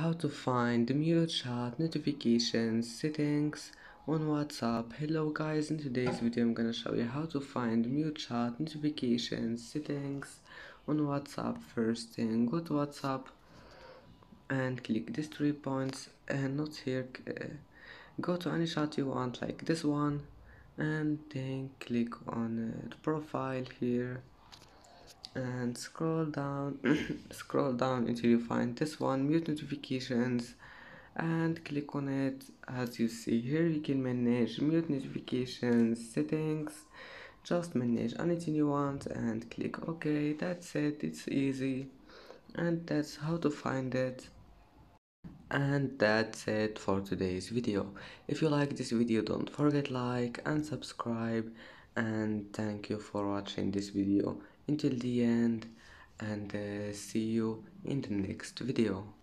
how to find the mute chat notifications settings on WhatsApp. Hello guys, in today's video I'm gonna show you how to find mute chat notifications settings on WhatsApp. First thing, go to WhatsApp and click these 3 points and not here. Go to any chat you want, like this one, and then click on the profile here and scroll down scroll down until you find this one, mute notifications, and click on it. As you see here, you can manage mute notifications settings. Just manage anything you want and click OK. That's it, it's easy, and that's how to find it. And that's it for today's video. If you like this video, don't forget like and subscribe, and thank you for watching this video until the end, and see you in the next video.